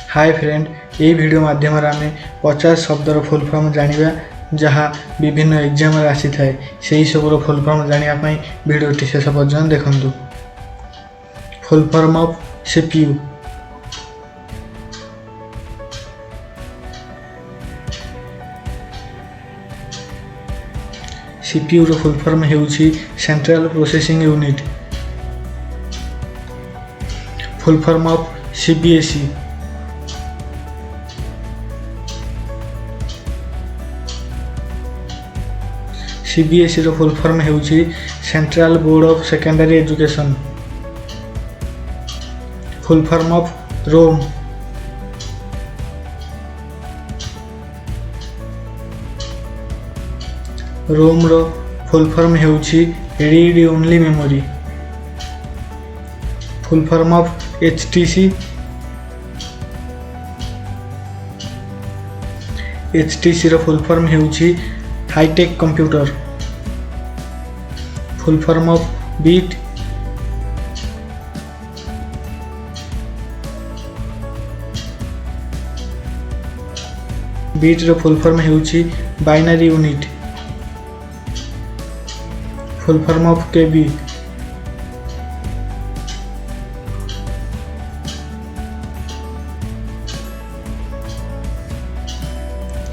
Hi friend, ये video माध्यम आम 50 शब्दर फुल फॉर्म जानिबा जहाँ विभिन्न एग्जाम आसी थाए से सबूर फुल फॉर्म जानापी भिडियोटी शेष पर्यटन देखूँ। Full form of CPU. CPU रो फुल फॉर्म हेउछि central processing unit. Full form of CBSE. CBSE रो फुल फॉर्म हेउछि central board of secondary education. Full form of ROM. ROM रो फुल फॉर्म हेउछि read only memory. Full form of HTC. HTC रो full form हेउछि hi-tech computer. Full form of bit. Bit रो full form हेउछि binary unit. Full form of KB.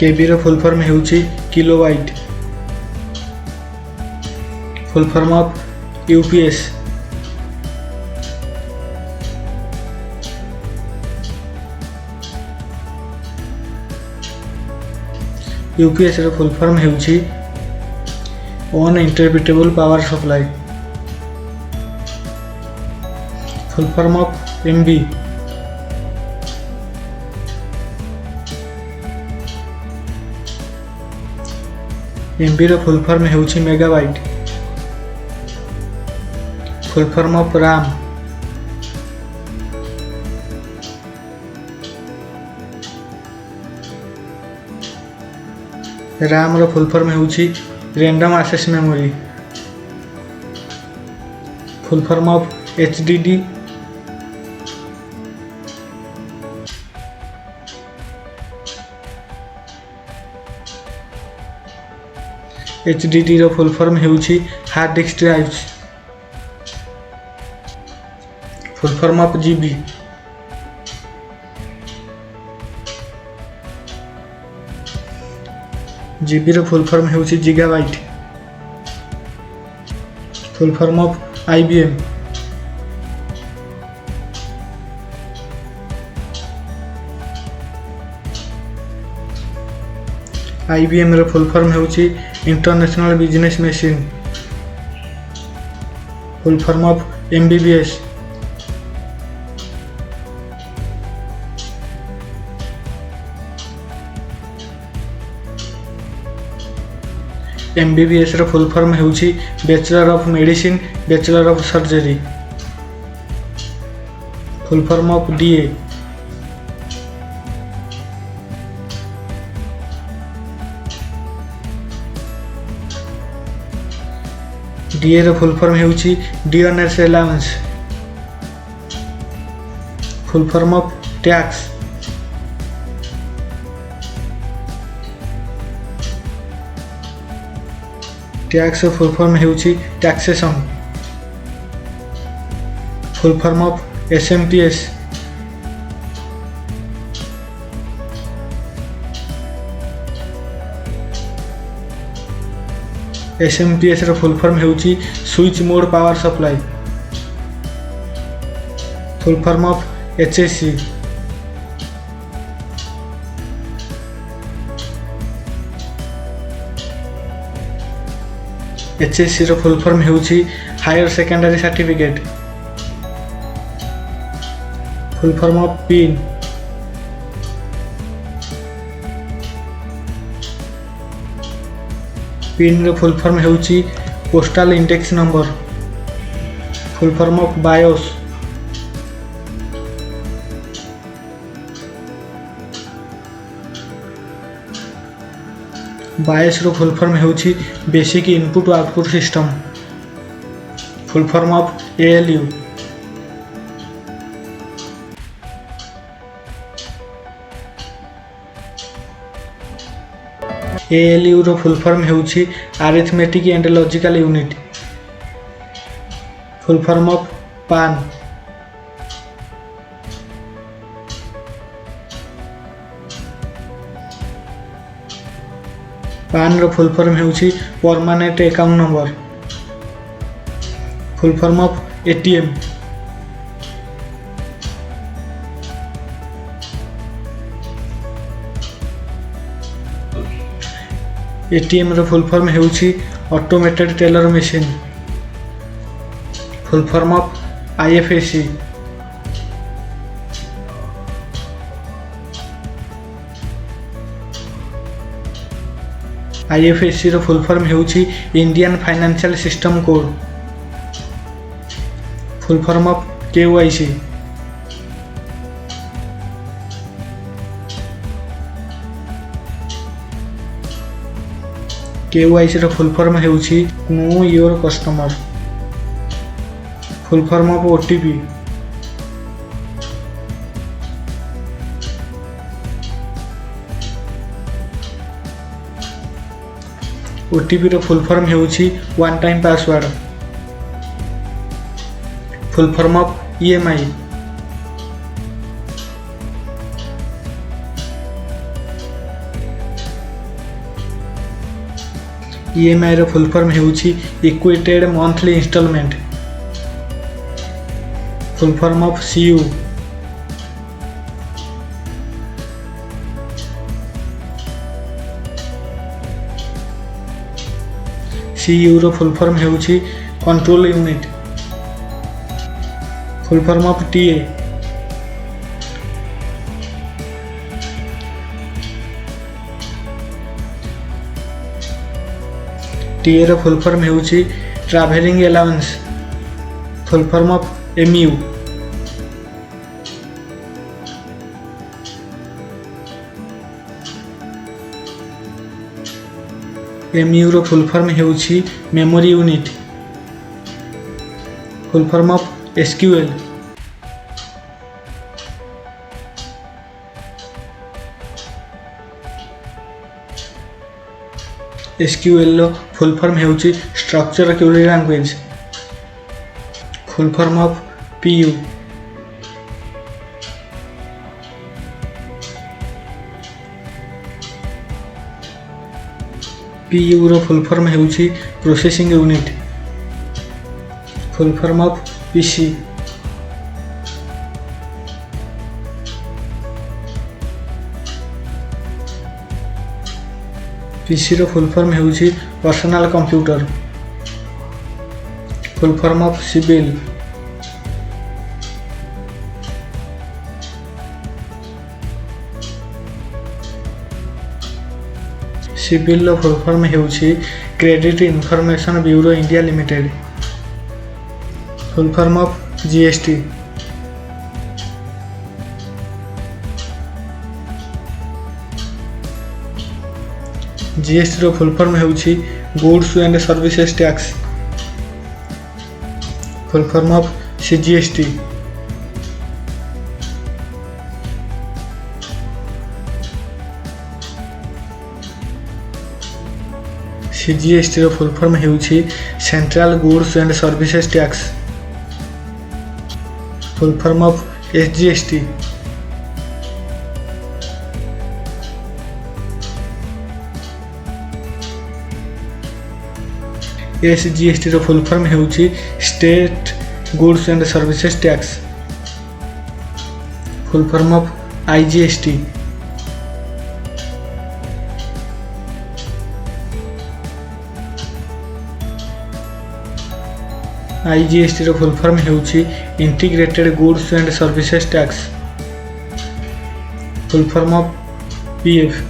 KB row full form हेउछि kilobyte. Full form of UPS. UPS रो full form हेउछि uninterruptible power supply. Full form of MB. MB रो full form हेउछि megabyte. Full form of RAM. RAM रो full form हेउछि random access memory. Full form of HDD. HDD रो full form हेउछि hard disk drives. Full form of GB. GB रो full form हेउछि gigabyte. Full form of IBM. IBM रो full form हेउछि international business machine. Full form of MBBS. MBBS रो full form हेउछि bachelor of medicine, bachelor of surgery. Full form of DA. DA रो full form हेउछि dearness allowance. Full form of tax. Tax full form हेउछि taxation. Full form of SMTS. SMTS रो full form हेउछि switch mode power supply. Full form of HSC. HSC रो full form हेउछि higher secondary certificate. Full form of PIN. PIN रो full form हेउछि postal index number. Full form of BIOS. BIOS रो full form हेउछि basic input output system. Full form of ALU. ALU रो full form हेउछि arithmetic and logical unit. Full form of PAN. PAN रो full form हेउछि permanent account number. Full form of ATM। ATM रो full form हेउछि automated teller machine. Full form of IFSC। IFSC रो full form हेउछि Indian financial system code. Full form of KYC। KYC रो full form हेउछि know your customer. Full form of OTP। OTP रो full form हेउछि one time password. Full form of EMI। EMI रो full form हेउछि equated monthly installment. Full form of CU। CU रो full form हेउछि control unit. Full form of TA। TA रो full form हेउछि travelling allowance. Full form of MU। MU रो full form हेउछि memory unit. Full form of SQL। SQL रो full form हेउछि structure query language. Full form of PU। PU रो full form हेउछि processing unit. Full form of PC। PC रो full form हेउछि personal computer. Full form of CIBIL. CIBIL रो full form हेउछि credit information bureau India limited. Full form of GST। GST रो full form हेउछि goods and services tax. Full form of CGST। CGST रो full form हेउछि central goods and services tax. Full form of SGST। SGST रो full form हेउछि state goods and services tax. Full form of IGST। IGST रो full form हेउछि integrated goods and services tax. Full form of PF।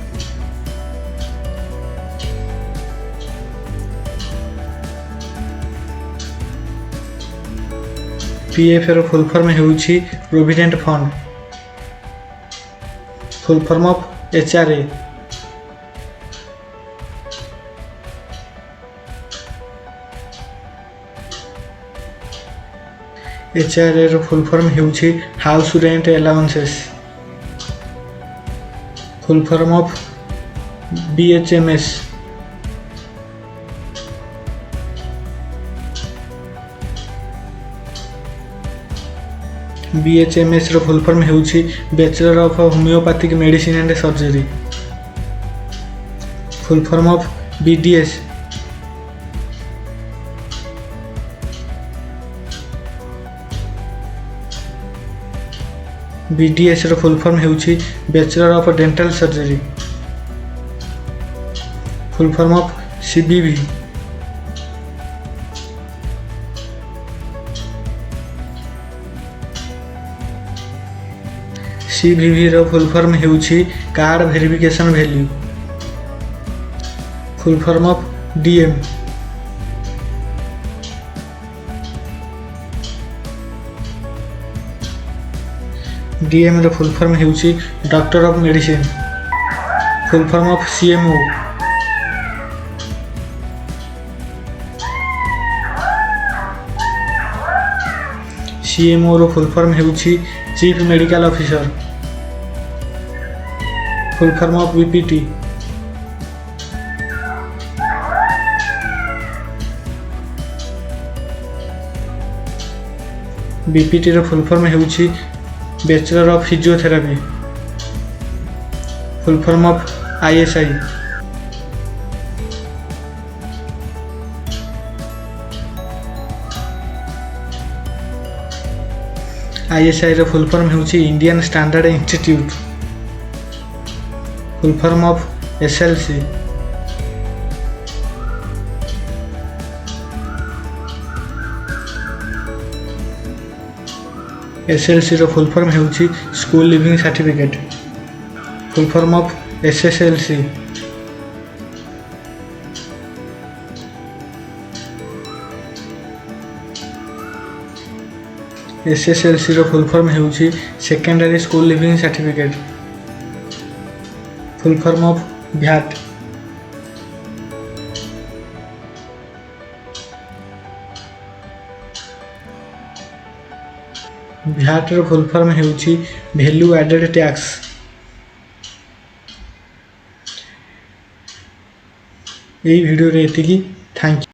PF रो full form हेउछि provident fund. Full form of HRA। HRA रो full form हेउछि house rent allowances. Full form of BHMS BHMS ର full form ହେଉଛି bachelor of homoeopathic medicine and surgery. Full form of BDS BDS ର full form ହେଉଛି bachelor of dental surgery. Full form of CBV CVV ର full form ହେଉଛି card verification value. Full form of DM DM ର full form ହେଉଛି doctor of medicine. Full form of CMO CMO ର full form ହେଉଛି chief medical officer. Full form of BPT BPT ର full form ହେଉଛି bachelor of physiotherapy. Full form of ISI ISI ର full form ହେଉଛି Indian standard institute. Full form of SLC SLC ର full form ହେଉଛି school leaving certificate. Full form of SSLC SSLC ର full form ହେଉଛି secondary school leaving certificate. Full form of VAT VAT ର full form ହେଉଛି value added tax. ଏହି ଭିଡ଼ିଓରେ ଏତିକି। Thank you.